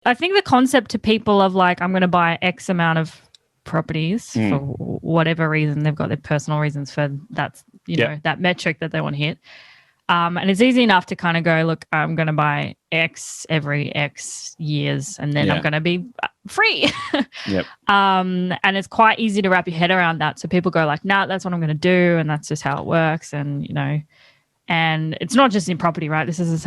I think the concept to people of like, I'm going to buy X amount of properties for whatever reason, they've got their personal reasons for that's, that metric that they want to hit. And it's easy enough to kind of go, look, I'm going to buy X every X years and then I'm going to be free. And it's quite easy to wrap your head around that. So people go like, nah, that's what I'm going to do. And that's just how it works. And, and it's not just in property, right? This is the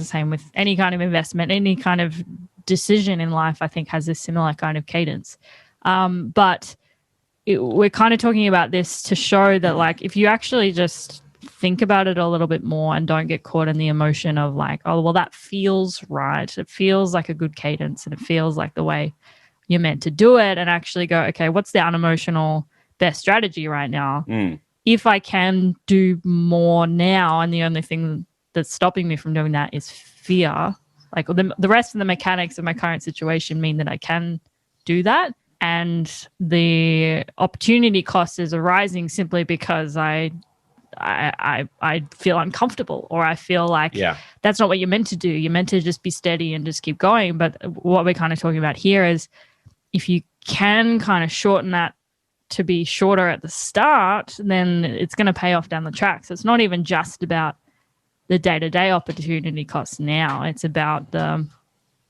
same with any kind of investment, any kind of decision in life, I think has a similar kind of cadence. But we're kind of talking about this to show that like, if you actually just think about it a little bit more and don't get caught in the emotion of like, oh, well, that feels right. It feels like a good cadence and it feels like the way you're meant to do it, and actually go, okay, what's the unemotional best strategy right now? If I can do more now and the only thing that's stopping me from doing that is fear, like the rest of the mechanics of my current situation mean that I can do that. And the opportunity cost is arising simply because I feel uncomfortable, or I feel like that's not what you're meant to do. You're meant to just be steady and just keep going. But what we're kind of talking about here is if you can kind of shorten that to be shorter at the start, then it's going to pay off down the track. So it's not even just about the day-to-day opportunity costs now. It's about the,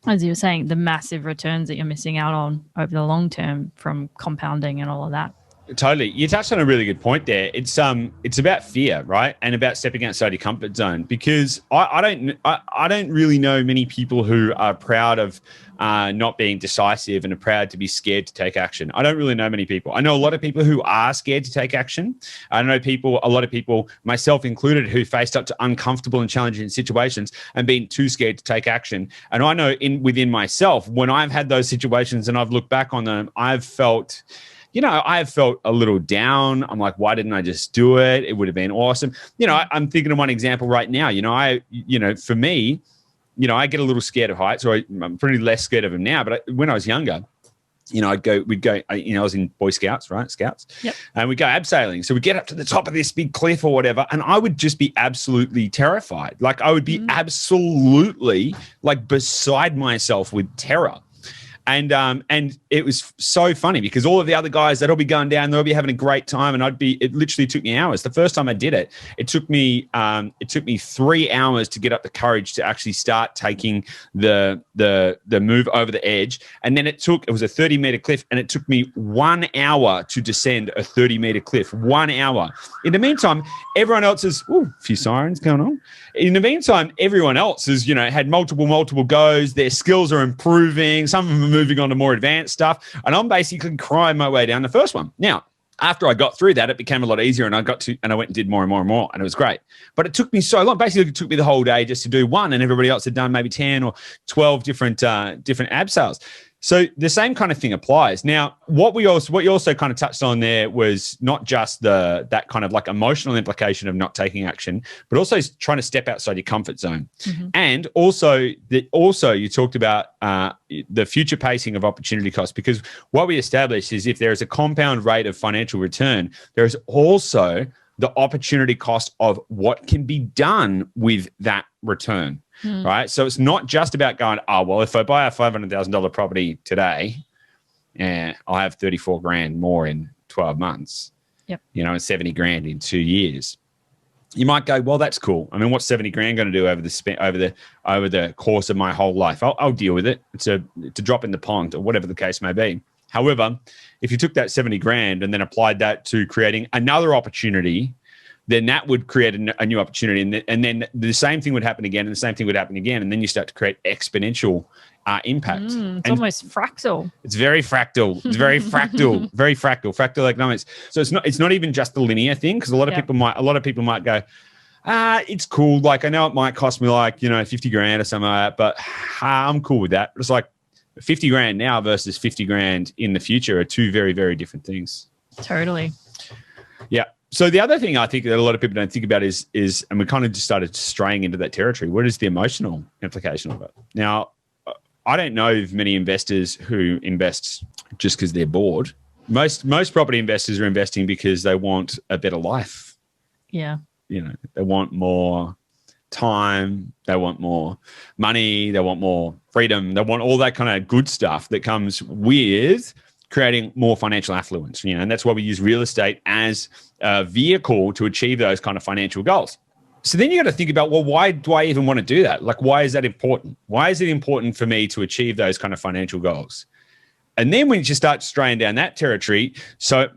as you were saying, the massive returns that you're missing out on over the long term from compounding and all of that. Totally. You touched on a really good point there. It's about fear, right? And about stepping outside your comfort zone, because I don't really know many people who are proud of not being decisive and are proud to be scared to take action. I don't really know many people. I know a lot of people who are scared to take action. I know a lot of people, myself included, who faced up to uncomfortable and challenging situations and been too scared to take action. And I know within myself, when I've had those situations and I've looked back on them, I've felt a little down. I'm like, why didn't I just do it? It would have been awesome. I'm thinking of one example right now. For me, I get a little scared of heights, or I'm pretty less scared of them now. But when I was younger, we'd go, I was in Boy Scouts, right? Scouts. Yep. And we'd go abseiling. So we'd get up to the top of this big cliff or whatever. And I would just be absolutely terrified. Like I would be absolutely like beside myself with terror. And it was so funny because all of the other guys, they'd all be going down, they'll be having a great time, and it literally took me hours. The first time I did it, it took me 3 hours to get up the courage to actually start taking the move over the edge. And then it was a 30-meter cliff, and it took me 1 hour to descend a 30-meter cliff. 1 hour. In the meantime, everyone else is, a few sirens going on. In the meantime, everyone else has, had multiple goes. Their skills are improving. Some of them are moving on to more advanced stuff. And I'm basically crying my way down the first one. Now, after I got through that, it became a lot easier, and I went and did more and more and more, and it was great. But it took me so long. Basically, it took me the whole day just to do one, and everybody else had done maybe 10 or 12 different abseils. So the same kind of thing applies. Now, what you also kind of touched on there was not just that kind of like emotional implication of not taking action, but also trying to step outside your comfort zone. Mm-hmm. And also you talked about the future pacing of opportunity cost, because what we established is if there is a compound rate of financial return, there is also the opportunity cost of what can be done with that return. Right. So it's not just about going, if I buy a $500,000 property today, I'll have 34 grand more in 12 months, and 70 grand in 2 years. You might go, well, that's cool. I mean, what's 70 grand going to do over the course of my whole life? I'll deal with it. It's a drop in the pond, or whatever the case may be. However, if you took that 70 grand and then applied that to creating another opportunity, then that would create a new opportunity. And then the same thing would happen again, and the same thing would happen again. And then you start to create exponential impact. It's almost fractal. It's very fractal. It's very fractal, very fractal economics. So it's not even just the linear thing, because a lot of people might go, it's cool. Like, I know it might cost me like, 50 grand or something like that, but I'm cool with that. It's like 50 grand now versus 50 grand in the future are two very, very different things. Totally. Yeah. So the other thing I think that a lot of people don't think about is, and we kind of just started straying into that territory, what is the emotional implication of it? Now, I don't know of many investors who invest just because they're bored. Most property investors are investing because they want a better life. Yeah. They want more time, they want more money, they want more freedom, they want all that kind of good stuff that comes with creating more financial affluence, and that's why we use real estate as a vehicle to achieve those kind of financial goals. So then you got to think about, well, why do I even want to do that? Like, why is that important? Why is it important for me to achieve those kind of financial goals? And then when you start straying down that territory, so,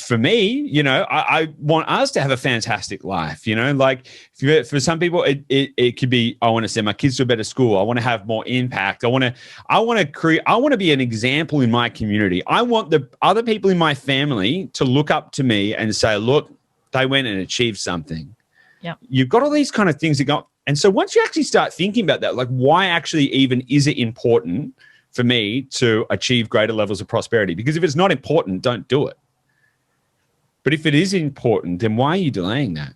for me, I want us to have a fantastic life, like for some people, it could be, I want to send my kids to a better school. I want to have more impact. I want to be an example in my community. I want the other people in my family to look up to me and say, look, they went and achieved something. Yeah. You've got all these kind of things that go. And so once you actually start thinking about that, like, why actually even is it important for me to achieve greater levels of prosperity? Because if it's not important, don't do it. But if it is important, then why are you delaying that?